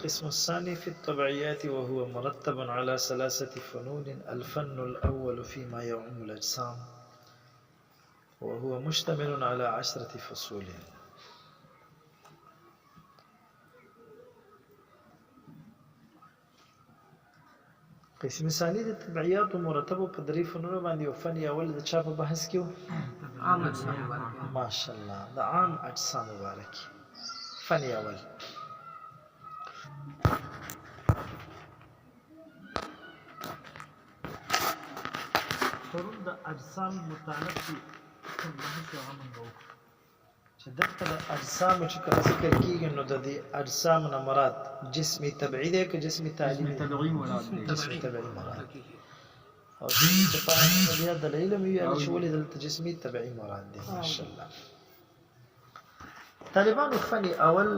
القسم الثاني في الطبيعيات وهو مرتب على 3 فنون. الفن الأول فيما يعم الأجسام وهو مشتمل على 10 فصول. قسم ثاني د طبيعيات مرتب په 3 فنونو باندې یو فن اول د چا په بحث کې عام اجسام مبارک ماشاءالله د عام اجسام مبارک فن اول. پرون د اجسام متعلق کوم بحث وغمنګو چې دغه د اجسام چې کله ذکر کیږي نو د دې اجسام نه مراد جسمي تبعي دی که جسمي تعلیمي دی؟ جسمي تبعي مراد. او چې په بیا دلیل مې ویل چې ولې دلته جسمي تبعي مراد دی. ماشاءالله طالبانو فن اول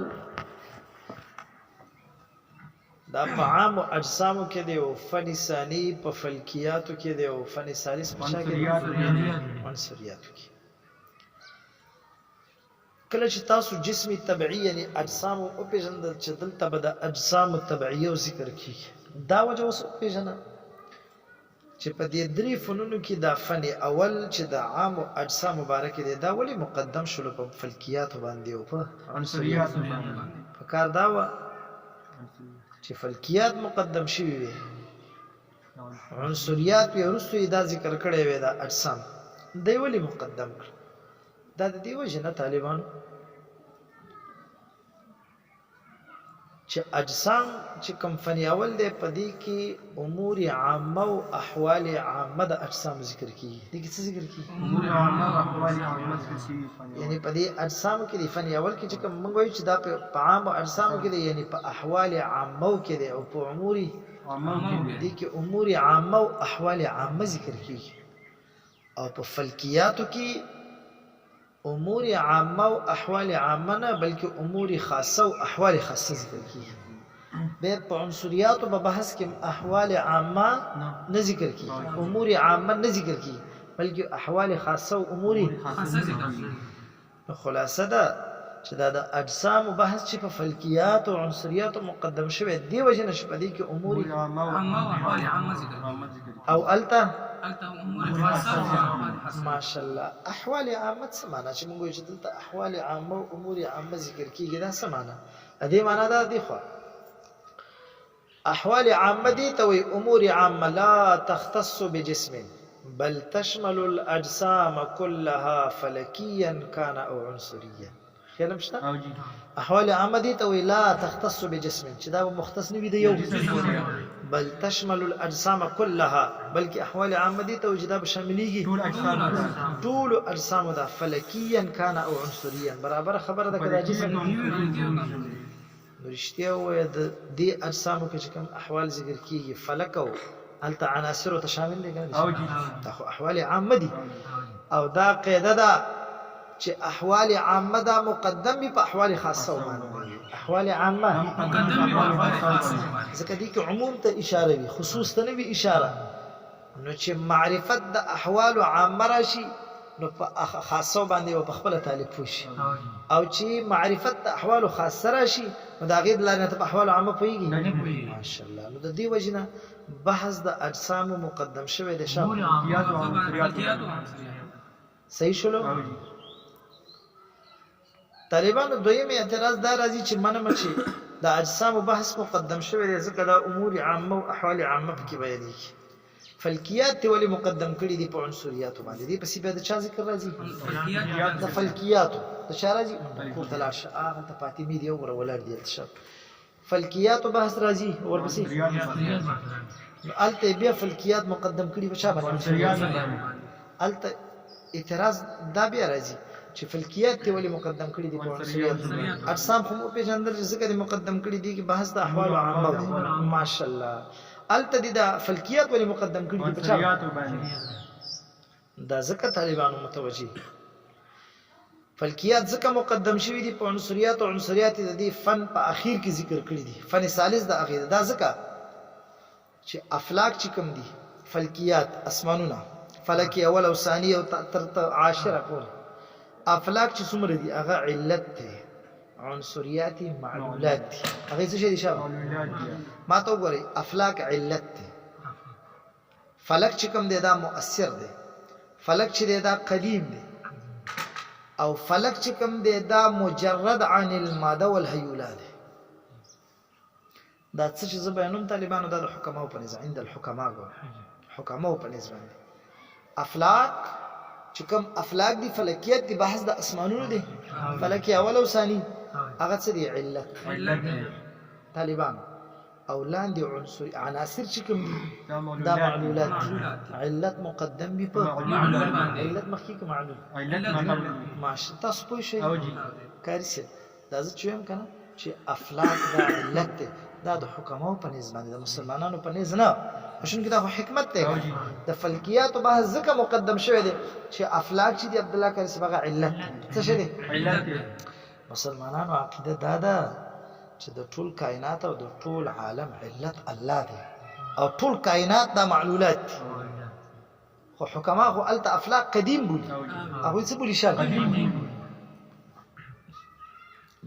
دا په عام اجسامو کې دی او فن ثاني په فلکیاتو کې دی او فن ثالث په شا کې دی عنصریاتو کې. کله چې تاسو جسمي تبعي یعنی اجسام او پیژندل چې دلته به د اجسام تبعیو ذکر کیږي دا وجه اوس پیژنه چې په دې 3 فنونو کې دا فن اول چې د عام اجسام مبارک دی دا ولی مقدم شول په فلکیات باندې او په عنصریات باندې. په کار دا و چې فلکیات مقدم شوي وي عنصریات په وروسته دا ذکر کړی وي دا اجسام دی ولی مقدم کړ. دا د دې وجه نه طالبانو چې اجسام چې کوم فن اول دی په دې کې امور عامه او احوال عامه د اجسام ذکر کیږي. دې کې څه ذکر کیږي؟ امور عامه او احوال عامه ذکر کیږي. یعنی په دې اجسام کې د فن اول کې چې کوم موږ وایو چې دا په عام اجسام کې دی یعنی په احوال عامه کې دی او په امور عامه کې دې کې امور عامه او احوال عامه ذکر کیږي. او په فلکیاتو کې امور عامه او احوال عامه نه بلکې امور خاصه او احوال خاصه ذکر کیږي. به په عنصریات په بحث کې احوال عامه نه ذکر کیږي امور عامه نه ذکر کیږي بلکې احوال خاصه او امور خاصه ذکر کیږي. خلاصه ده چې دا د اجسام بحث چې په فلکیات او عنصریات مقدم شوی دی وجه نشه په دې کې امور عامه او احوال عامه ذکر او الته امور خاصه او احوال خاصه. ماشاءالله احوال عامه څه معنا چې موږ چې دلته احوال عامه او امور عامه ذکر کیږي دا څه معنا؟ دې معنا دا دی خو احوال عامه دي ته وي امور عامه لا تختص بجسم بل تشمل الاجسام كلها فلكيا كان او عنصريا. خیال مشته او جی احوال عامه دي ته وي لا تختص بجسم چې دا مختص نه وي د یو بل تشمل الاجسام كلها بلکې احوال عامه دي ته وجدا بشامليږي ټول اجسام دا فلكيا كان او عنصريا برابر خبره ده کدا جسم رښتیا وای د دې اجسامو کې کوم احوال ذکر کیږي فلک او الته عناصر ته شامل دي او جی دا خو احوال عامه دي او دا قاعده ده چې احوال عامه دا مقدم په احوال خاصه ومانه احوال عامه مقدم په احوال خاصه ځکه دي کې عموم ته اشاره وي خصوص ته نه وي اشاره. نو چې معرفت د احوال عامه راشي نو په خاصه باندې او په خپل تعلیق وشي او چې معرفت د احوال خاصه راشي نو دا غیر لانه په احوال عامه پويږي. ماشاءالله نو د دې وجنه بحث د اجسام مقدم شوی د شام صحیح شلو. طالبانو دویم اعتراض دا راځي چې منم چې د اجسام بحث مقدم شوی دی ځکه دا امور عامه او احوال عامه پکې بیانېږي. فلکیات ولې مقدم کړي دي په عنصریات باندې دي پسې به د چا ذکر راځي؟ د فلکیات د چا راځي؟ کو تلاش هغه ته فاطمی دی او ولر دی تشب فلکیات بحث راځي ورپسې الته بیا فلکیات مقدم کړي په چا باندې؟ الته اعتراض دا بیا راځي چې فلکیات ته ولې مقدم کړي دي په عنصریات اجسام خو په جندر ذکر مقدم کړي دي چې بحث د احوال عامه. ماشاءالله الته دي دا فلکیات ولې مقدم کړي دي په عنصریات باندې دا ذکر طالبانو متوجي فلکیات ذکر مقدم شوی دي په عنصریات او عنصریات د دې فن په اخیر کې ذکر کړي دي. فن ثالث د اخیر دا ذکر چې افلاک چې کوم دي فلکیات اسمانونه فلکی اول او ثانی او تر 10 پورې افلاک چې څومره دي هغه علت ته عنصریات معلولات دي هغه څه شي دي شابه ما ته وګورئ افلاک علت دی فلک چې کوم دی دا مؤثر دی فلک چې دی دا قدیم دی او فلک چې کوم دی دا مجرد عن الماده والهیولا دی دا څه چې زه بیانوم طالبانو دا د حکماو په نظام عند الحکما حکماو په نظام دی افلاک چې کوم افلاک دي فلکیت دي بحث د اسمانونو دی فلکی اول او ثانی هغه څه دی علت طالبان او لاندې عنصر عناصر چې کوم دي دا معلولات علت مقدم بي په علت مخکې کې معلول ماشي تاسو پوه شئ کارسه دا زه چوم کنه چې افلاک دا علت دی دا د حکماو په نسبت د مسلمانانو په نسبت نه عشان کې دا حکمت دی د فلکیات او بحث ځکه مقدم شوی دی چې افلاک چې دی عبد الله کارسه بغا علت څه شي دی علت مسلمانانو عقیده دا ده چې د ټول کائنات او د ټول عالم علت الله دی او ټول کائنات دا معلولات دي خو حکما خو الته افلاک قدیم بولي هغه څه بولي شاګ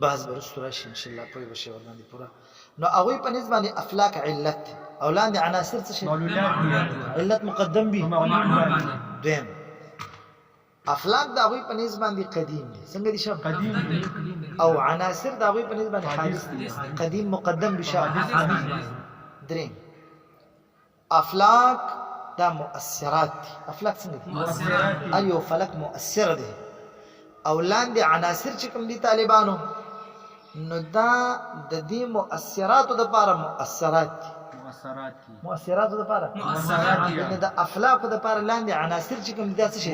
بعض برستو راشي ان شاء الله په وشي ولاندې پورا نو هغه په نسبت باندې افلاک علت او لاندې عناصر څه شي علت مقدم بي دیم افلاک دا هغه په نسبت باندې قدیم دي څنګه دي شاګ قدیم او عناصر دا هغه په نسبت باندې حادث دي قدیم مقدم بشاء دریم افلاک دا مؤثرات دي افلاک څنګه دي مؤثرات ايو فلک مؤثر دي او لاندې عناصر چې کوم دي طالبانو نو دا د دې مؤثراتو د لپاره مؤثرات دي مؤثراتو د لپاره مؤثرات دي د افلاک د لپاره لاندې عناصر چې کوم دي څه شي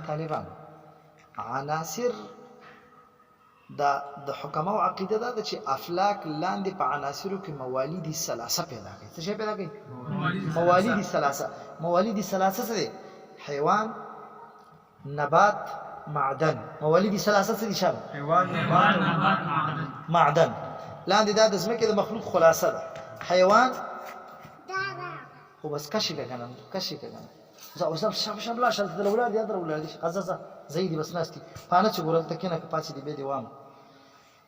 طالبانو عناصر دا د حکماو عقیده دا چې افلاک لاندې په عناصرو کې موالید ثلاثه پیدا کوي څه شي پیدا کوي موالید ثلاثه موالید ثلاثه څه دي حیوان نبات معدن موالید ثلاثه څه دي شامل حیوان نبات معدن لاندې دا د ځمکې د مخلوق خلاصه ده حیوان خو بس کشي کنه کشي کنه زه شاب لا شل د اولاد یا در اولاد قزازه زيدي بس ناستي فانا چې ګورل تکینه کپاسي دی به دی وام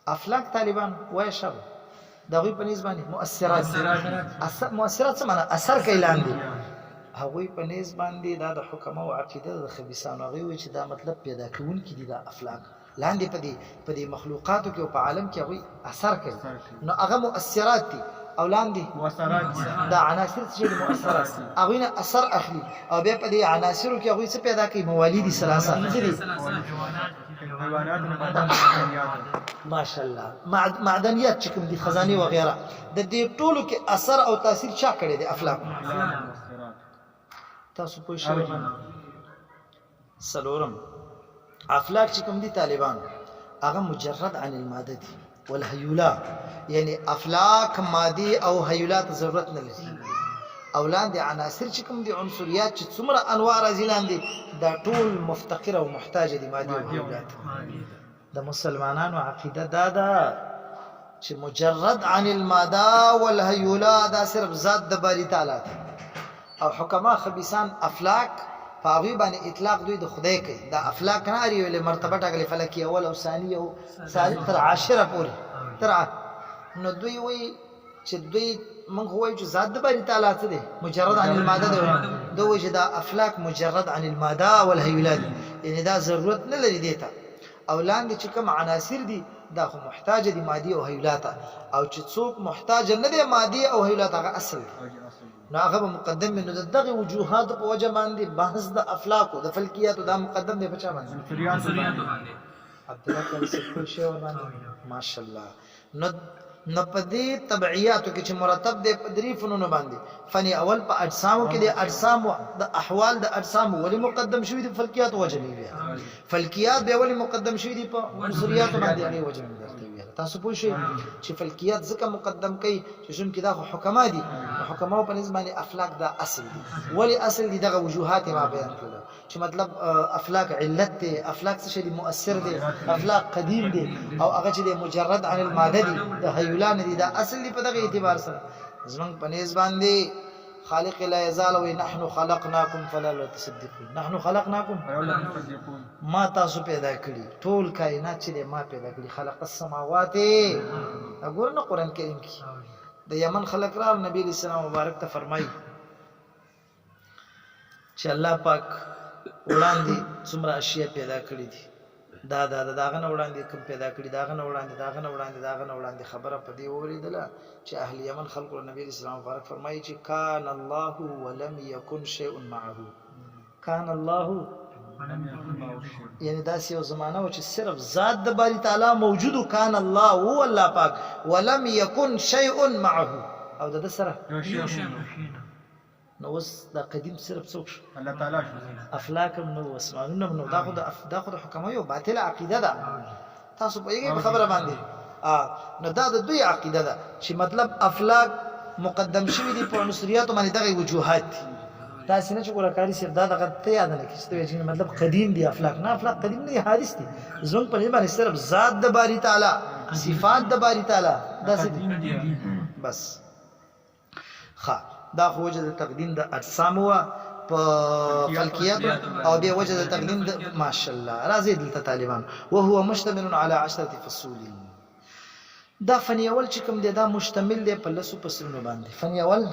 افلاک طالبان وای شب دا وی په نسبت باندې مؤثرات مؤثرات څه معنا اثر کوي لاندې هغوی په نسبت باندې دا د حکما او عقیده د خبيثانو هغوی چې دا مطلب پیدا کوون کې دي دا افلاک لاندې په دې مخلوقاتو کې او په عالم کې هغوی اثر کوي نو هغه مؤثرات دي او لاندې مؤثرات دا عناصر چې مؤثرات هغوی نه اثر اخلي او بیا په دې عناصرو کې هغوی څه پیدا کوي موالید ثلاثه ماشاءالله معدنیات چې کوم دي خزانه و غیره د دې ټولو کې اثر او تاثیر چا کړی دی افلاک تاسو پوه شئ سلورم افلاک چې کوم دي طالبان هغه مجرد عن الماده دي والهيولا يعني افلاک مادي او هيولات ضرورت نه لري اولاد عناصر چې کوم دي عنصريات چې څومره انواع راځي لاندې دا ټول مفتقره او محتاجه دي مادي او هيولات د مسلمانانو عقیده دا ده چې مجرد عن الماده والهيولا دا صرف ذات د باری تعالی او حکما خبيثان افلاک فاوی باندې اطلاق دوی د خدای کوي دا افلاک نه لري ولې مرتبه ټاکلې فلکی اول او ثاني او ثالث تر 10 پورې تر نو دوی وی چې دوی موږ وایو چې ذات د باری تعالی څه دی مجرد عن الماده ده دوی چې دا افلاک مجرد عن الماده والهيولات یعنی دا ضرورت نه لري دیتا او لاندې چې کوم عناصر دي دا خو محتاج دي مادي او هيولات او چې څوک محتاج نه دي مادي او هيولات هغه اصل نو هغه مقدم نو دغه وجوهات په وجه باندې بحث د افلاک او د فلکیات دا مقدم دی بچا باندې عبد الله کله څه شی باندې ماشاءالله نو په دې تبعیاتو کې چې مرتب دي په درې فنونو باندې فني اول په اجسامو کې د اجسام د احوال د اجسام ولې مقدم شوی دي فلکیات وجه نه فلکیات به ولې مقدم شوی دي په عنصريات باندې هغه وجه نه تاسو پوه شئ چې فلکیات ځکه مقدم کوي چې شون کې دا حکما دي حکما په نسبت باندې افلاک دا اصل دي ولی اصل دي دغه وجوهات ما بیان کړل چې مطلب افلاک علت دي افلاک څه شي مؤثر دي افلاک قدیم دي او هغه چې مجرد عن الماده دي د هیولان دي دا اصل دي په دغه اعتبار سره زمونږ په نسبت باندې خالق لا يزال ونحن خلقناكم فلا لا تصدقون نحن خلقناكم ولا تصدقون ما تاسو پیدا کړی ټول کائنات چې ما پیدا کړی خلق السماوات وګورئ نو قران کریم کې د یمن خلق را نبی اسلام مبارک ته فرمایي چې الله پاک وړاندې څومره اشیاء پیدا کړې دي داغه نه وړاندې کوم پیدا کړی داغه نه وړاندې خبره پدې اوریدله چې اهل یمن خلق نبی اسلام مبارک فرمایي چې کان الله ولم يكن شيء معه کان الله یعنی داسې یو زمانہ و چې صرف ذات د باری تعالی موجود کان الله هو الله پاک ولم يكن شيء معه او د سره نو اوس دا قدیم صرف څوک الله تعالی شو افلاکم نو اسمانونه نو دا خو د حکمه یو باطل عقیده ده تاسو په یوه خبره باندې نو دا د دوی عقیده ده چې مطلب افلاک مقدم شوی دي په عنصریاتو باندې دغه وجوهات دي تاسو نه چې ګوره کاری سر دا دغه ته یاد نه کیسته چې مطلب قدیم دي افلاک نه افلاک قدیم نه حادث دي زموږ په باندې صرف ذات د باری تعالی صفات د باری تعالی دا بس دا خو وجه د تقدیم د اجسام وا په خلقیات او بیا وجه د تقدیم د ماشاءالله راځي دلته طالبان وهو مشتمل على 10 فصول دا فنی اول چې کوم دی دا مشتمل دی په لسو فصلونو باندې فنی اول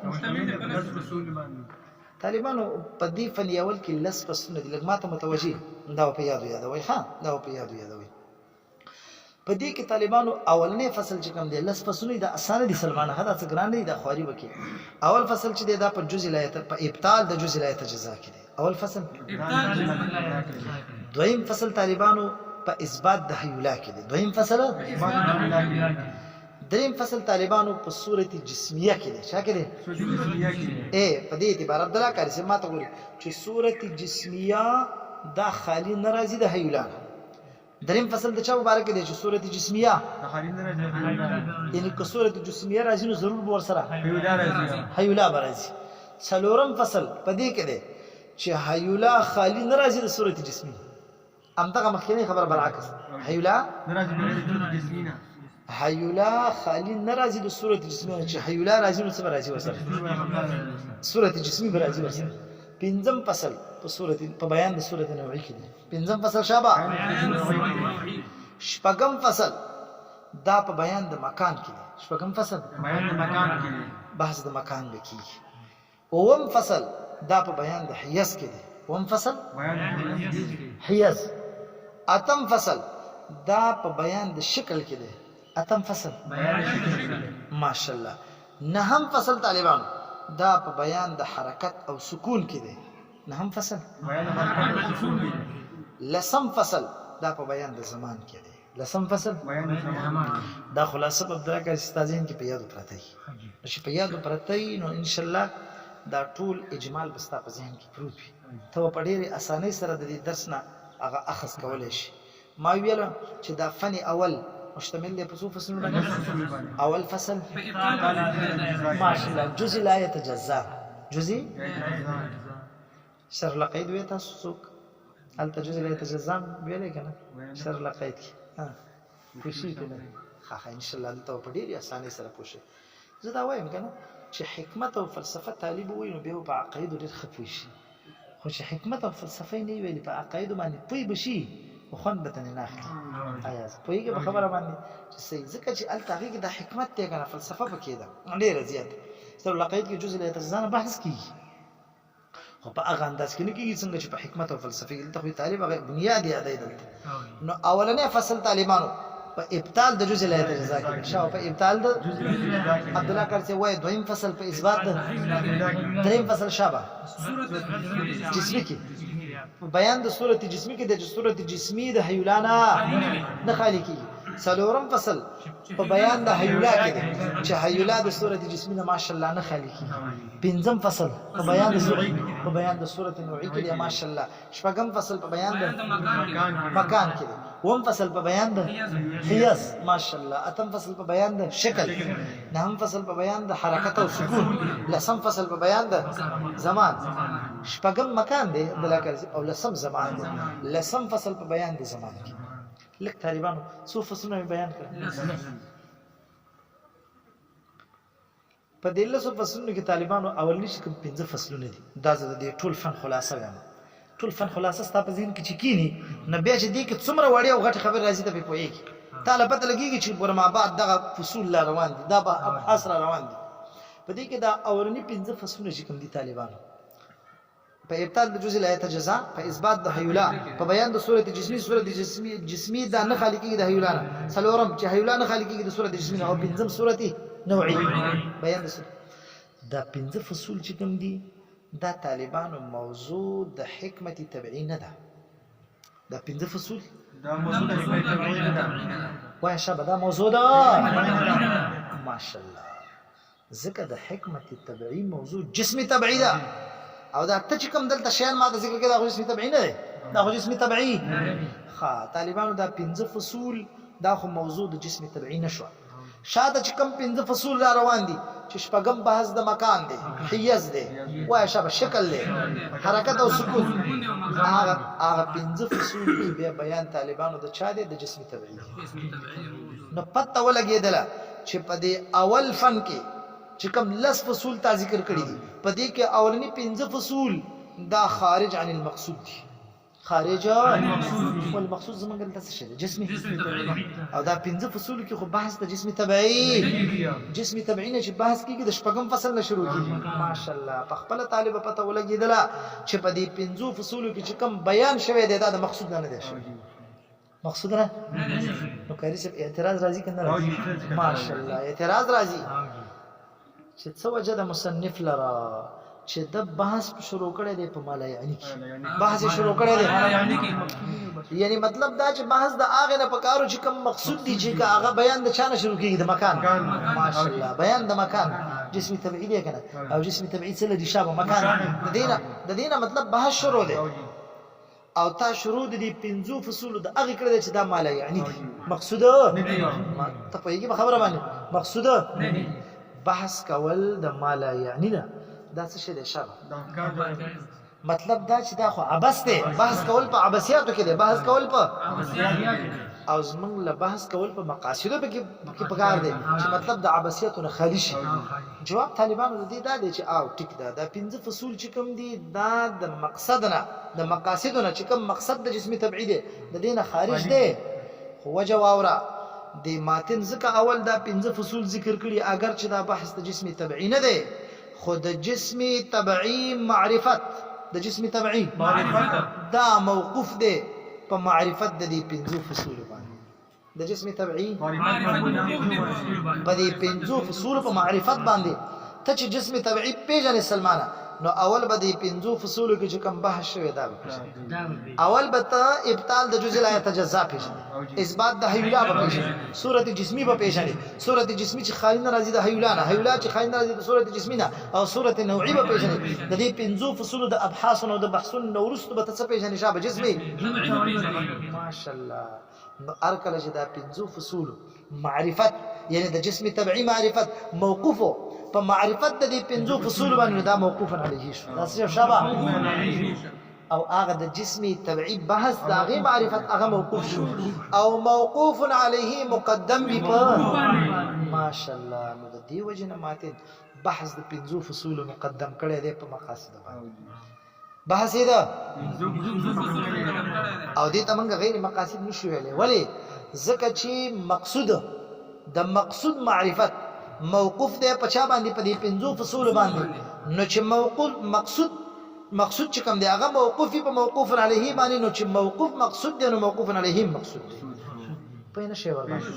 مشتمل دی په لسو فصول باندې طالبانو په دې فنی اول کې لس فصلونه دي لږ ماته متوجي دا په یادوي دا په یادوي په دې کې طالبانو اولنې فصل چې کوم دی لس فصلونه د اسانه دي سلمانه هدا څه ګران دی د خواري وکي اول فصل چې دی دا په جزء لایت په ابطال د جزء لایت جزا کې دی اول فصل دویم فصل طالبانو په اثبات د حیولا کې دی دویم فصل دریم فصل طالبانو په صورت جسمیه کې دی شا کې دی په دې اعتبار عبد الله کاری سم ماته ګوري چې صورت جسمیه دا خالی ناراضي د حیولا دریم فصل د چا مبارک دی چې صورت جسمیه خالی نه راځي یعنی که صورت جسمیه راځي نو ضرور به ورسره حیولا راځي څلورم فصل په دې کې دی چې حیولا خالی ناراضي د صورت جسمیه امدغه مخکینی خبر برعکس حیولا ناراضي د جسمینه حیولا خالی ناراضي د صورت جسمیه چې حیولا راځي نو څه راځي ورسره صورت جسمی به راځي ورسره پنځم فصل په صورت په بیان د صورت نوعی کې دی پنځم فصل شابه شپږم فصل دا په بیان د مکان کې دی شپږم فصل بیان د مکان کې دی بحث د مکان به کیږي اوم فصل دا په بیان د حیز کې دی اوم فصل بیان د حیز اتم فصل دا په بیان د شکل کې دی اتم فصل بیان د شکل ماشاءالله نهم فصل طالبان دا په بیان د حرکت او سکون کې دی نهم فصل بیان د حرکت او سکون کې لسم فصل دا په بیان د زمان کې دی لسم فصل بیان د زمان دا خلاصه په دغه کې استادین کې په یاد پرته شي په یاد پرته نو ان شاء الله دا ټول اجمال بستا په ذهن کې پروت وي ته په ډېرې اسانۍ سره د دې درس نه هغه اخذ کولای شي ما ویل چې دا فني اول مشتمل دی په څو فصلونو باندې اول فصل ماشاءالله جزء لا يتجزا جزء شر لقید وی تاسو څوک الته جزء لا يتجزا ویلې کنه شر لقید ها خوشی کنه ها ان شاء الله ته په ډېرې اسانۍ سره پوښي زه دا وایم کنه چې حکمت او فلسفه طالب وي نو به په عقاید ډېر خفوي شي خو چې حکمت او فلسفه نه ویلي په عقاید باندې پوي بشي وخوند به تنه ناخلي آیا پویږي په خبره باندې چې صحیح ځکه چې التغیق د حکمت ته کنه فلسفه پکې ده ډېر زیات سره لقید کې جزء له تجزانه بحث کیږي خو په هغه انداز کې نه کیږي څنګه چې په حکمت او فلسفه کې ته طالب هغه بنیاد یادای دلته نو اولنې فصل طالبانو په ابطال د جزء له تجزا کې شاو په ابطال د عبد الله کارڅه وای دویم فصل په اثبات د دریم فصل شابه جسمی کې بیان د صورت جسمی کې د صورت جسمی د حیولانا نه خالی کی څلورم فصل په بیان د حیولا کې دی چې حیولا د صورت جسمی نه ماشاءالله نه خالی کی پنځم فصل په بیان د صورت نوعی کې دی ماشاءالله شپږم فصل په بیان د مکان کې دی وم فصل په بیان د حیز ماشاءالله اتم فصل په بیان د شکل نهم فصل په بیان د حرکت او سکون لسم فصل په بیان د زمان شپږم مکان دی بلاکر او لسم زمان دی لسم فصل په بیان د زمان کې لک طالبانو څو فصلونه بیان کړل په دې لسو فصلونو کې طالبانو اولنی چې کوم 15 فصلونه دي دا زه د ټول فن خلاصه وایم ټول فن خلاصه ستا په ذهن کې چې کینی نو بیا چې دې کې څومره وړي او غټ خبر راځي ته په پوهیږي تعالی پته لګیږي چې پر ما بعد دغه فصول لا روان دي دا به ابحاث را روان دي په دې کې دا اولنی 15 فصلونه چې کوم دي طالبانو په ابطال د جزء الایت جزاء په اثبات د هیولا په بیان د صورت جسمی دا نه خالقي د هیولا نه سلورم چې هیولا نه خالقي د صورت جسمی او پنځم صورت نوعي بیان د دا 15 فصول چې کوم دي دا طالبانو موضوع د حکمت تبعی نه ده دا 15 فصول دا موضوع د حکمت تبعی نه ده وای شابه دا موضوع ده ماشاءالله ذکر د حکمت تبعی موضوع جسمی تبعی ده او دا ته چې کوم دلته شیان ما د ذکر کې دا خو جسمی تبعی نه ده دا خو جسمی تبعی ها طالبانو دا 15 فصول دا خو موضوع د جسمی تبعی نشو شاته چې کوم 15 فصول را روان دي چې شپږم بحث د مکان دی حیز دی وای شابه شکل دی حرکت او سکون هغه 15 فصول بیا بیان طالبانو د چا دی د جسمی تبعی نو پته ولګیدله چې په دې اول فن کې چې کوم لس فصول تا ذکر کړی دي په دې کې اولنی 15 فصول دا خارج عن المقصود دي خارج والمقصود زمونږ دلته څه شي جسمي او دا 15 فصول کې خو بحث د جسمي تبعی جسمي تبعی نه چې بحث کیږي د شپږم فصل نه شروع کیږي ماشاءالله په خپل طالب پته ولګیدله چې په دې 15 فصول کې چې کوم بیان شوی دی دا د مقصود نه دی مقصود نه نو کاری صاحب اعتراض راځي کنه راځي ماشاءالله اعتراض راځي چې څه وجه د مصنف لرا چې د بحث شروع کړی دی په مالا یعنی کې بحث شروع کړی دی یعنی مطلب دا چې بحث د هغه نه پکارو چې کوم مقصود دی چې هغه بیان د چانه شروع کیږي د مکان ماشاءالله بیان د مکان جسمی تبعی دی کنه او جسمی تبعی څه لري شابه مکان د دینه مطلب بحث شروع دی او تا شروع دي 15 فصول د هغه کړی چې دا مالا یعنی مقصود نه ته په یوه خبره باندې مقصود نه بحث کول د مالا یعنی نه دا څه شی دی شابه مطلب دا چې دا خو عبث دی بحث کول په عبثیاتو کې دی بحث کول په او زمونږ له بحث کول په مقاصدو کې پکار دی چې مطلب د عبثیاتو نه خالی شي جواب طالبانو د دې دا دی چې او ټیک ده دا 15 فصول چې کوم دي دا د مقصد نه د مقاصدو نه چې کوم مقصد د جسمي تبعی دی د دې نه خارج دی خو وجه واوره د ماتن ځکه اول دا 15 فصول ذکر کړي اگر چې دا بحث د جسمي تبعی نه دی خود جسمی تبعی معرفت د جسمی تبعی دا موقوف دی په معرفت د دې 15 فصول باندې د جسمی تبعی په دې 15 فصول په معرفت باندې ته چې جسمی تبعی پیژنې سلمانه نو اول به دې 15 فصول کې چې کوم بحث شوی دا اول به ته ابطال د جزء لا يتجزا پیژنې اثبات د هیولا به پیژنې صورت جسمی به پیژنې صورت جسمی چې خالي نه راځي د هیولا نه هیولا چې خالي نه راځي د صورت جسمی نه او صورت نوعی به پیژنې د دې 15 فصول د ابحاث او د بحثونو نو ورستو به ته پیژنې شابه جسمی ماشاءالله نو ارکل چې دا 15 فصول معرفت یعنی د جسمی تبعی معرفت موقوفه په معرفت د دې 15 فصول باندې دا موقوف علیه شو دا څه شابه او هغه د جسمی تبعی بحث د هغه معرفت هغه موقوف شو او موقوف علیه مقدم به ماشاءالله نو د دې وجنه ماته بحث د 15 فصول مقدم کړی دی په مقاصد باندې بحث یې دا او دې تمنګ غیر مقاصد نشو ویلې ولی ځکه چې مقصود د مقصود معرفت موقوف دی په چا باندې په دې 15 فصول باندې نو چې موقوف مقصود چې کوم دی هغه موقوفي په موقوف علیه باندې نو چې موقوف مقصود دی نو موقوف علیه مقصود دی په نه شی ور باندې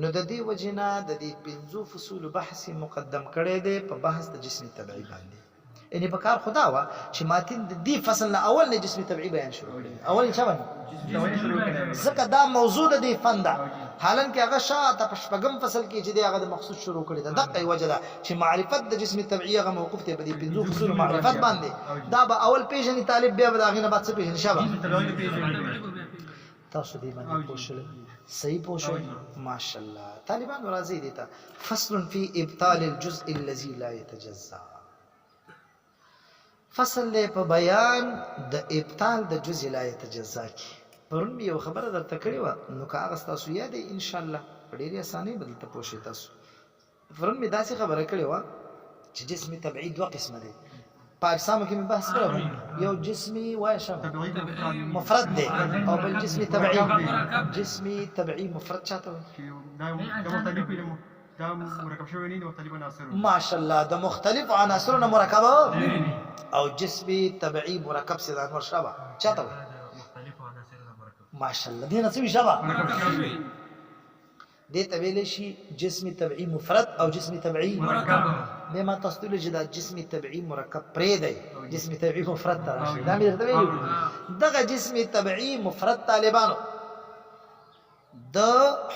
نو د دې وجنه د دې 15 فصول بحث مقدم کړي دی په بحث د جسمی تبعی باندې یعنی په کار خدا وا چې ماتین د دې فصل نه اول نه جسمی تبعی بیان شروع کړي اول څه باندې ځکه دا موضوع د دې فن ده حالانکه هغه شاته په شپږم فصل کې چې دی هغه د مقصود شروع کړي ده دغه وجه ده چې معرفت د جسمی تبعی هغه موقوف دی په دې 15 فصول معرفت باندې دا به اول پیژنې طالب بیا به هغه نه بعد څه پیژنې شابه تاسو دې باندې پوښل صحیح پوښل ماشاءالله طالبان راضي دي تا فصل فی ابطال الجزء الذي لا يتجزا فصل له په بیان د ابطال د جزء لا يتجزا کی پرون به یو خبره درته کړې و نو که هغه تاسو یاد ان شاء الله په ډېرې اسانۍ بدل ته پوښی تاسو پرون می داسې خبره کړې و چې جسمي تبعي دوه قسمه دي په اجسامو کې مې بحث کړو یو جسمي وای شم تبعید مفرد مفرد دی او بل جسمي تبعي جسمي تبعي مفرد چاته وي چې دا مختلف علم دا مرکب شوی نه دي مختلف عناصر ماشاءالله د مختلف عناصرونو مرکب او جسمي تبعي مرکب سي د انور شابه چاته وي ماشاءالله دې نه څه شابه دې تبعي شي جسمي تبعي مفرد او جسمي تبعي مرکب به ما تاسو ته چې دا جسمي تبعي مرکب پرې دی جسمي تبعي مفرد ته راشي دا مې درته ویلو دغه جسمي تبعي مفرد طالبانو د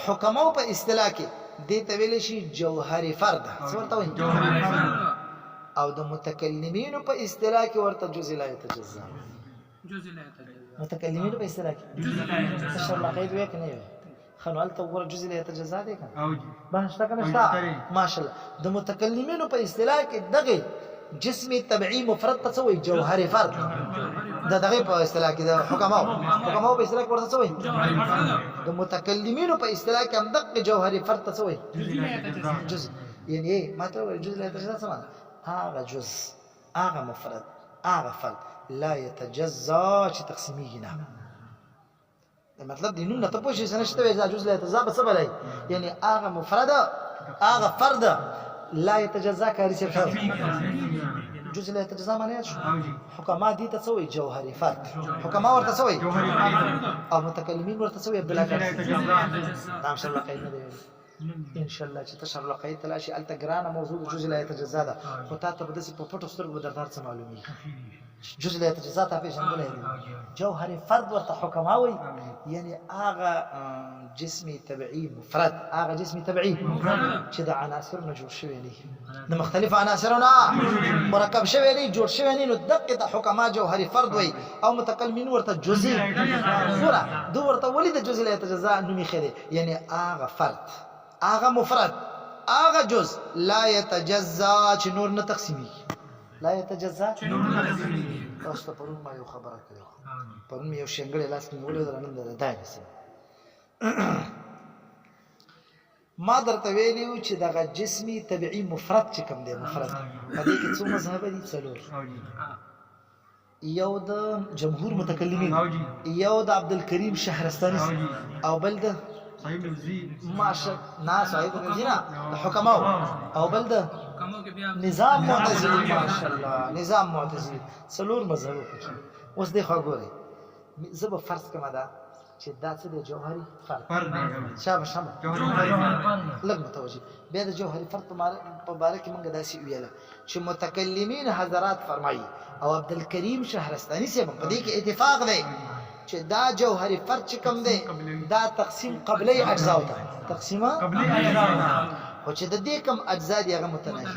حکمو په اصطلاح کې دې ته ویل شي جوهري فرد څه ورته وایي او د متکلمینو په اصطلاح کې ورته جزء لا يتجزا متکلمینو په اصطلاح کې تشر لقید وی کنه وي خنوال ته وګوره جزء لا يتجزا دی کنه او جی باندې کنه شتا ماشاءالله د متکلمینو په اصطلاح کې دغه جسمي تبعي مفرد ته څه وایي جوهري فرد دغه په اصطلاح کې د حکماو په اصطلاح کې ورته څه وایي د متکلمینو په اصطلاح کې هم دغه جوهري فرد ته څه وایي جزء یعنی ما ته وایي جزء لا يتجزا څه معنی هغه جزء هغه مفرد هغه فرد لا يتجزا چې تقسیمیږي نه مطلب دی نو نه ته پوه شې سنشته وي جزء لا يتجزا به څه بلای یعنی هغه مفرد هغه فرد لا يتجزا کاری څه جزء لا يتجزا معنی شو حکما دي ته څه وایي جوهري فرد حکما ورته څه وایي جوهري فرد او متکلمین ورته څه وایي بلا لا يتجزا نام شاء الله قید نه دی ان شاء الله چې تشر لقید تلاشي الته ګرانه موضوع جزء لا يتجزا ده خو تا ته به داسې په پټو سترګو درته څه معلومي جزء لا يتجزا ته پیژندلې جوهري فرد ورته حکما وایي یعنی هغه جسمي تبعي مفرد هغه جسمي تبعي چې د عناصرونو جوړ شوی نه د مختلف عناصرونو مرکب شوی نه جوړ شوی نه نو دقه د حکما جوهري فرد وایي او متکلمین ورته جزء ګوره دو ورته ولې د جزء لا يتجزا نومي خېده یعنی هغه فرد هغه مفرد هغه جزء لا يتجزا چې نور نه تقسیمي لا يتجزا تاسو ته پرون ما یو خبره کړې پرون یو شنګړې لاس کې مولې درنه ده دایسه ما درته ویلیو چې دغه جسمي طبيعي مفرد چې کوم دی مفرد په دې کې څو مذهب دي څلور یو د جمهور متکلمین یو د عبدالکریم شهرستاني او بل د صاحب الزي ماشا ناس صاحب الزي حکماو او بل د نظام معتزلي ماشاءالله نظام معتزلي څلور مذهب اوس دې خو ګوري زب فرض کما ده چې دا څه د جوهري فرد شابه جوهري لږ متوجي بیا د جوهري فرد په باره کې موږ داسې ویل چې متکلمین حضرات فرمایي او عبدالکریم شهرستاني صاحب په دې کې اتفاق دی چې دا جوهري فرد چې کوم دی دا تقسیم قبلی اجزا ته تقسیمه قبلی اجزا او چې د دې کوم اجزا دي هغه متناهي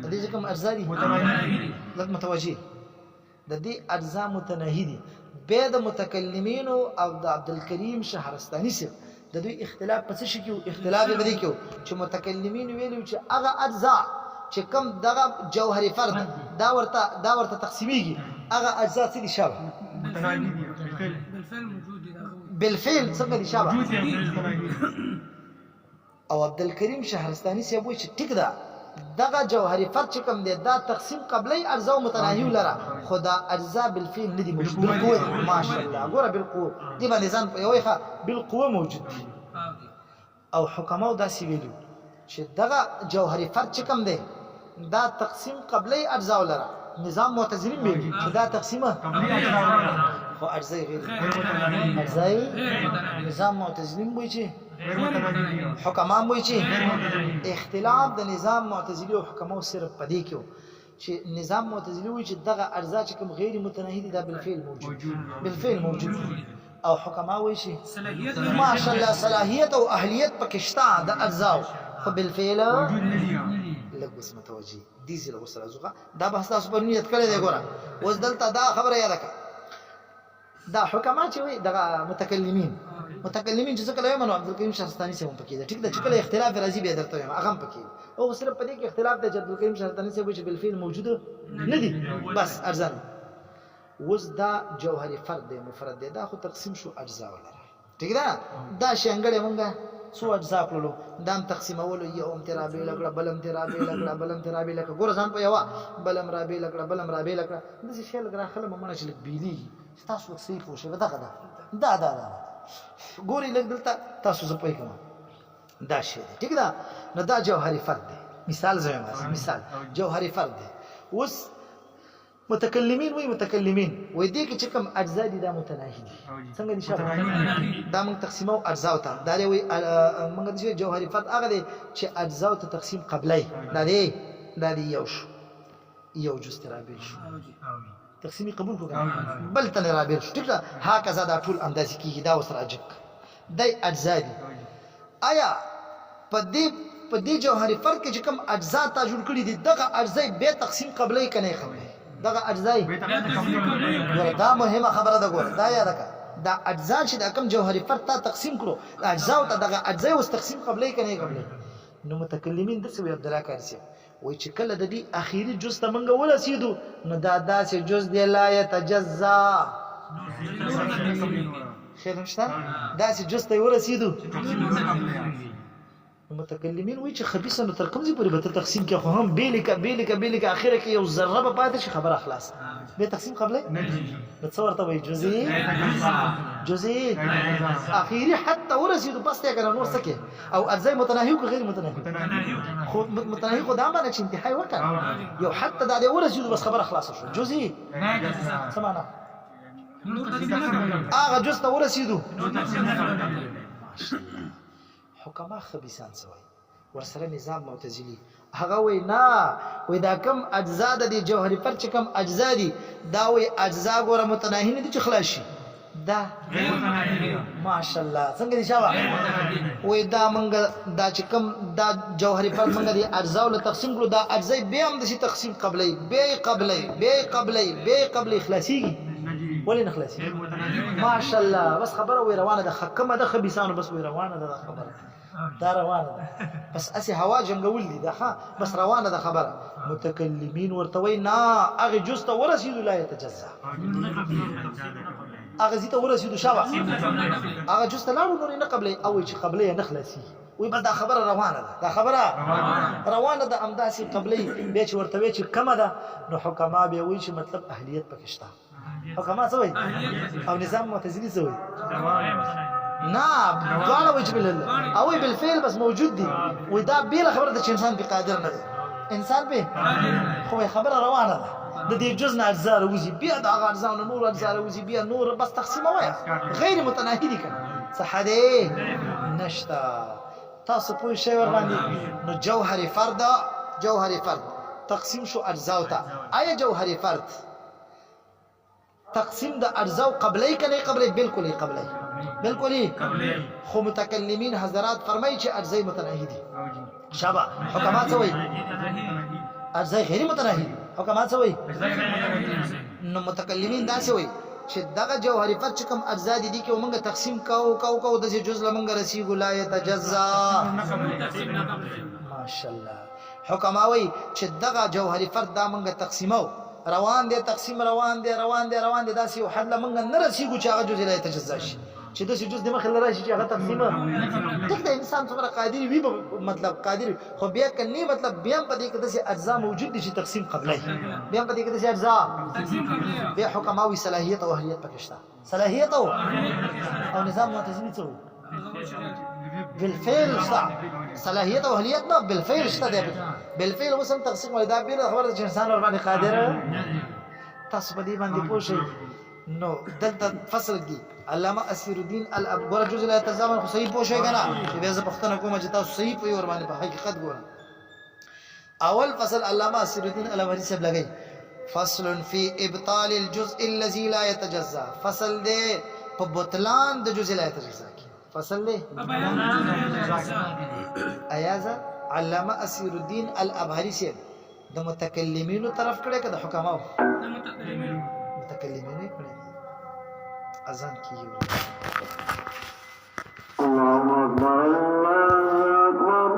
د دې کوم اجزا دي متناهي لږ متوجي د دې اجزا متناهي دي به د متکلمین او د عبدالکریم شهرستاني سره د دوی اختلاف پس شي کې اختلاف به دي کې چې متکلمین ویلو چې هغه اجزا چې کوم دغه جوهري فرد دا ورته تقسیمیږي هغه اجزا څه دي شابه متناهي دي بالفعل موجود دي بالفعل څنګه دي شابه موجود دي متناهي او عبدالکریم شهرستاني سی وایي چې ټیک ده دغه جوهري فرد چې کوم دی دا تقسیم قبلی اجزا او متناهي لره خدا اجزا بالفعل ندي موجود بالقوه ماشاءالله ګوره بالقوه دی باندې ځان په یوه بالقوه موجود دي او حکماو داسې ویلو چې دغه جوهري فرد چې کوم دی دا تقسیم قبلی اجزا لره نظام معتزلین ویلي چې دا تقسیمه قبلی اجزا خو اجزا غیر متناهي اجزا نظام معتزلین وایي چې غیر متناهي حکمان وایي چې اختلاف د نظام معتزلی او حکماو صرف پدې کې چې نظام معتزلی وایي چې دغه اجزا چې کوم غیر متناهي دي دا بالفعل موجود او حکما وایي چې ماشاءالله صلاحیت او اهلیت پکې شته د اجزا خو بالفعل موجود نه دي لږ بس متوجي دي زله وسره زغه دا بحث تاسو په نیت کړی دی ګوره اوس دلته دا خبره یاد کړه دا حکما چې وي دغه متکلمین چې څنګه وایم نو عبدالکریم شهرستاني سم پکې ده ټیک ده چې کله اختلاف راځي به درته وایم هغه پکې او صرف په دې کې اختلاف د عبدالکریم شهرستاني سم چې بالفعل موجود نه دي بس ارزان وز دا جوهري فرد دی مفرد دی دا خو تقسیم شو اجزا ولره ټیک ده دا شنګړې مونږه څو اجزا کړلو دام تقسیمولو یو ام ترابې لکړه بلم ترابې لکړه بلم ترابې لکړه ګور ځان په یوا بلم رابې لکړه بلم رابې لکړه داسې شی لګ راخله ممنه چې لګ بیلیږي تاسو صحیح پوه شئ دغه دا ګوري لګ دلته تاسو زه پوه کوم دا شی دی ټیک ده نو دا جوهري فرد دی مثال زویم مثال جوهري فرد دی اوس متکلمین وای دې کې چې کوم اجزا دي دا متناهي دي څنګه دي شابه دا موږ تقسیمو اجزا ته دا دی وای موږ د جوهري فرد هغه دی چې اجزا ته تقسیم قبلي دا دی یو جز ترابل شو تقسیمی قبول کو بل تن رابل شو ټیک ده هکذا دا ټول اندازې کیږي دا وسره اجک دای اجزا دي آیا په دې جوهري فرد کې چې کوم اجزا ته جوړ کړي دي دغه اجزا به تقسیم قبلي کنه قبلي دغه اجزا دا مهمه خبره ده ګوره دا یاد کړه دا اجزا چې د کوم جوهري فرد ته تقسیم کړو اجزا ته دغه اجزا اوس تقسیم قبلي کنه قبلي نو متکلمین د څه عبد الله کارسی وای چې کله د دې اخیری جز ته منګه ورسېدو نو دا داسې جز دی لا يتجزا خیر نشته داسې جز ته ورسېدو متکلمین وای چې خبيثه نو تر کوم ځای پورې به تقسیم کې خو هم بیلک اخره کې یو ذره به پاتې شي خبره خلاص به تقسیم قبله نو څو ورته وای جزئی اخیری حتی ورسېدو بس ته کنه نور سکه او اجزاء متناهي او غیر متناهي خو متناهي خو دا معنی چې انتهای وکړه یو حتی دا ورسېدو بس خبره خلاص شو جزئی سمعنا هغه جز ته ورسېدو حکما خبيثان سوي ورسره نظام معتزلي هغه وای نه وای دا کم اجزا د جوهري فرد چې کم اجزا دي دا وای اجزا ګوره متناهي نه دي چې خلاص شي دا ماشاءالله څنګه دي شابه وای دا منګه دا چې کم دا جوهري فرد منګه دي اجزا ول تقسیم کړو دا اجزا به هم د تقسیم قبلي خلاصيږي ولې نه خلاصي ماشاءالله بس خبره وای روانه ده حکمه ده خبيثانو بس وای روانه ده خبره دا روانه ده بس اسی هوا جنگول دي ده ها بس روانه ده خبره متکلمین ورته وای نه هغه جز ته ورسېدو لا يتجزا هغه زیته ورسېدو شابه هغه جز ته لاړو نور نه قبلي او چې قبلي نه خلاصي وای بل دا خبره روانه ده دا خبره روانه ده امداسي قبلي به چې ورته وای چې کمه ده نو حکما به وای چې مطلب اهلیت پکې شته حکما سوي او نظام معتزلي سوي نه دواړه وجه او بالفعل بس موجود دي ودا بیل خبره ده چې انسان به قادر نه دی انسان به خو خبره روانه ده د دې جزء اجزا روزي بیا د هغه اجزا نور اجزا روزي بیا نور بس تقسیم وای غیر متناهي دي کنه صح دی نشتا تاسو په شی ور باندې نو جوهري فرد تقسیم شو اجزا ته آیا جوهري فرد تقسیم د اجزاء قبلی کنه قبلی بالکل قبلی خو متکلمین حضرات فرمایي چې اجزاء متناهي دي شابه حکمات سوي اجزاء غیر متناهي حکمات سوي نو متکلمین دا سوي چې دغه جوهري فرد چې کوم اجزاء دي کې موږ تقسیم کو د جزء لمنګ رسیږي لا يتجزا ماشاءالله حکماوي چې دغه جوهري فرد دا موږ تقسیمو روان دي تقسیم روان دي داسې یو حد لمنګ نه رسیږي چې هغه جزء لا يتجزا شي چې د جزء د مخه لراشي چې هغه تقسیمه دغه انسان څومره قادر وي مطلب قادر خو بیا کني مطلب بیا په دې کې د اجزا موجود دي چې تقسیم قبلي بیا په دې کې د اجزا بیا حکماوي صلاحيت او اهلیت پکې شته صلاحيت او نظام معتزلي څه بالفعل شته صلاحيت او اهلیت نه بالفعل شته دی بالفعل وسم تقسیم ولدا بیر خبره چې انسان ور باندې قادر تاسو په دې باندې پوه شئ نو دلته فصل دی علامه اسیر الدین الابغور جزء لا يتزامن خو صحیح پوه شئ کنه چې بیا زه پښتنه کوم چې تاسو صحیح په ور باندې په حقیقت ګورئ اول فصل علامه اسیر الدین الابغوری صاحب لګی فصل فی ابطال الجزء الذي لا يتجزا فصل دی په بطلان د جزء لا يتجزا فصل دی ایازه علامه اسیر الدین الابغوری صاحب د متکلمینو طرف کړه که د حکماو متکلمین کړه اذان کیږي الله اکبر الله اکبر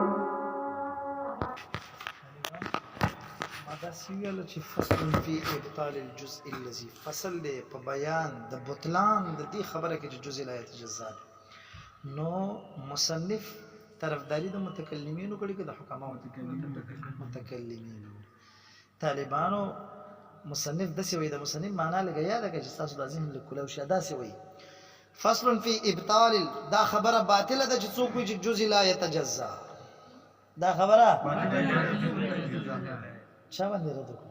ماذا سیل چې فصل فی ابطال الجزء الذي فصل دی په بیان د بطلان د دې خبره کې چې جزء لا يتجزا نو مصنف طرفداري د متکلمینو کړي که د حکماو متکلمینو طالبانو مصنف داسې وایي د مصنف معنا لږه یاده کړه چې تاسو د ذهن له کولاو شي داسې وایي فصل فی ابطال دا خبره باطله ده چې څوک وایي چې جزء لا یتجزا دا خبره چا باندې رد وکړو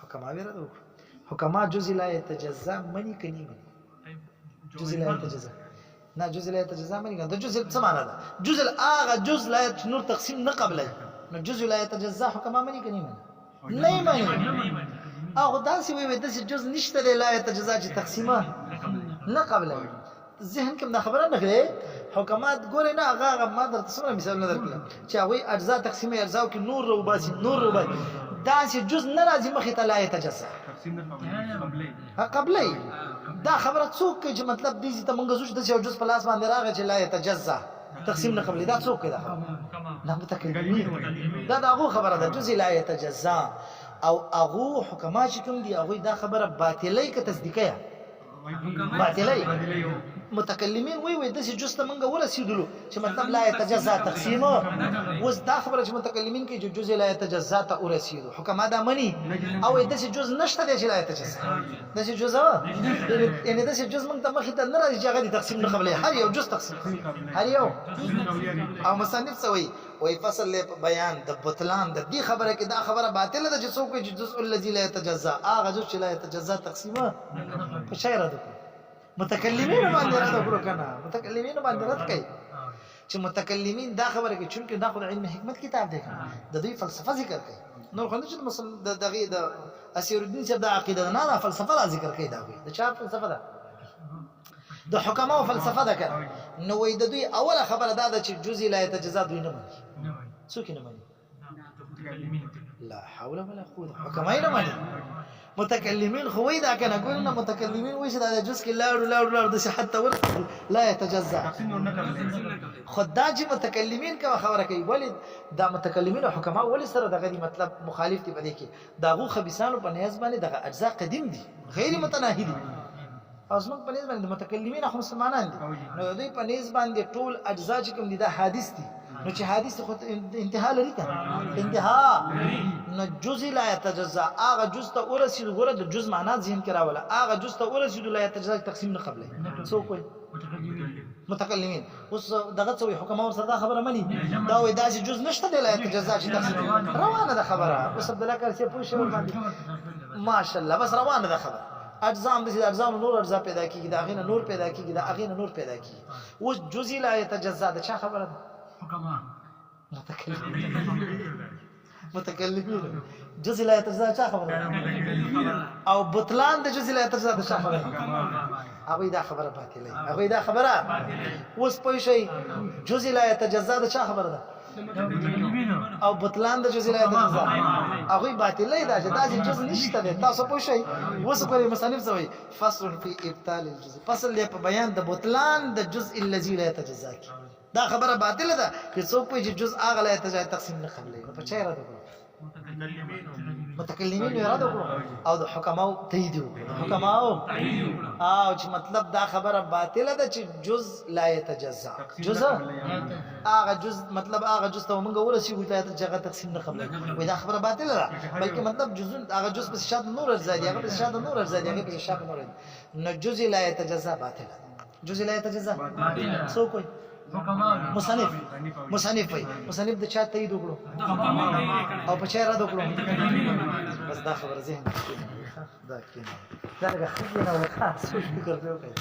حکما به رد وکړو حکما جزء لا یتجزا منی کني منی جزء لا يتجزا نه جزء لا يتجزا مني کنه جزء څه معنا ده جزء اغه جزء لا نور تقسیم نه قبلای نو جزء لا يتجزا حکما مني کني مني نه مني اغه داسې وي داسې جزء نشته لا يتجزا چې تقسیمه نه قبلای ذهن کوم دا خبره نه غلې حکومت ګورې نه هغه ما درته څومره مثال نه درکړم چې هغوی اجزا تقسیمه اجزاو کې نور روباسي نور روباسي داسې جز نه راځي مخې ته لا يتجزا قبلې دا خبره څوک کوي چې مطلب دې ته مونږ زوج د یو جز په لاس باندې راغی چې لا يتجزا تقسیم نه قبلې دا څوک کوي دا خبره نه متکلمین دا هغه خبره ده جز لا يتجزا او هغه حکما چې کوم دي هغوی دا خبره باطلې که تصدیقه باطلې متکلمین وی داسې جز ته مونږ ورسېدلو چې مطلب لا يتجزا تقسیمه اوس دا خبره چې متکلمین کوي چې جز لا يتجزا ته ورسېدو حکما دا مني او داسې جز نشته دی چې لا يتجزا داسې جز یعنې داسې جز مونږ ته مخې ته نه راځي چې هغه د تقسیم نه قبلې هر یو جز تقسیم هر یو او مصنف څه وایي فصل له بیان د بطلان د دې خبره کې دا خبره باطله ده چې څوک وایي چې جزء الذي لا يتجزا هغه جز چې لا يتجزا تقسیمه په شی رد کړو متکلمین باندې رد وکړو کنه متکلمین باندې رد کوي چې متکلمین دا خبره کوي چې دا خو علم حکمت کتاب دی د دوی فلسفه ذکر کوي نور خو نه چې مثلا دغه د اسیر الدین صاحب د عقیده نه فلسفه ذکر کوي دا وي د چا فلسفه ده د حکما او فلسفه ده کنه نو وای د دوی اوله خبره دا ده چې جزء لا يتجزا دوی نه مانی څوک نه مانی لا حول ولا قوه حکما نه مانی متکلمین خو وای دا کنه ګور نه متکلمین وای چې دا جز کې لاړ د صحت ور لا يتجزا خدای چې متکلمین کوم خبره کوي ولی دا متکلمین او حکما ولی سره دغه مطلب مخالف دي بده کې داغو خبيسانو په نیاز باندې دغه اجزا قدیم دي غیر متناهي دي اوسمن په نیاز باندې متکلمین خو مسلمانان دي نو دوی په نیاز باندې ټول اجزا چې کوم دي دا حادث دي نو چې حادث خو انتها لري کنه انتها نو جزء لا يتجزا هغه جز ته ورسېدو ګوره د جز معنا ذهن کې راوله هغه جز ته ورسېدو لا يتجزا تقسیم نه قبلې څوک وایي متکلمین اوس دغه څه وایي حکما ورسره دا خبره مني دا وایي داسې جز نشته دی لا يتجزا چې تقسیم روانه ده خبره اوس عبدالله کارسي پوه شوی باندې ماشاءالله بس روانه ده خبره اجزام د اجزام نور اجزا پیدا کیږي دا غینه نور پیدا کیږي دا غینه نور پیدا کیږي اوس جزء لا يتجزا د چا خبره ده حکما متکلمین جزء لا يتجزا چا خبره او بطلان د جزء لا يتجزا د چا خبره هغه دا خبره باطله هغه دا خبره اوس پوه شئ جزء لا يتجزا د چا خبره ده او بطلان د جزء لا يتجزا هغه باطله ده چې دا جز نشته ده تاسو پوه شئ اوس کوي مصنف سوي فصل فی ابطال الجزء فصل له په بیان د بطلان د جزء الذي لا يتجزا دا خبره باطله ده چې څوک په جزء هغه لا يتجزا تقسیم نه قبلې په چا رد وکړو متکلمین رد وکړو او د حکماو تایید وکړو حکماو او چې مطلب دا خبره باطله ده چې جزء لا يتجزا جزء هغه جزء مطلب هغه جزء ته موږ ورسېږو ته چې هغه تقسیم نه قبلې وای دا خبره باطله ده بلکې مطلب جزء هغه جزء په شاد نور ارزادي هغه په شاد نور ارزادي هغه په شاد نور نو جزء لا يتجزا باطله جزء لا يتجزا باطله څوک وایي مصنف وي مصنف د چا تایید وکړو او په چا رد وکړو بس دا خبره ذهن دا کینه دا هغه خبره نه وکړه څه فکر دی وکړه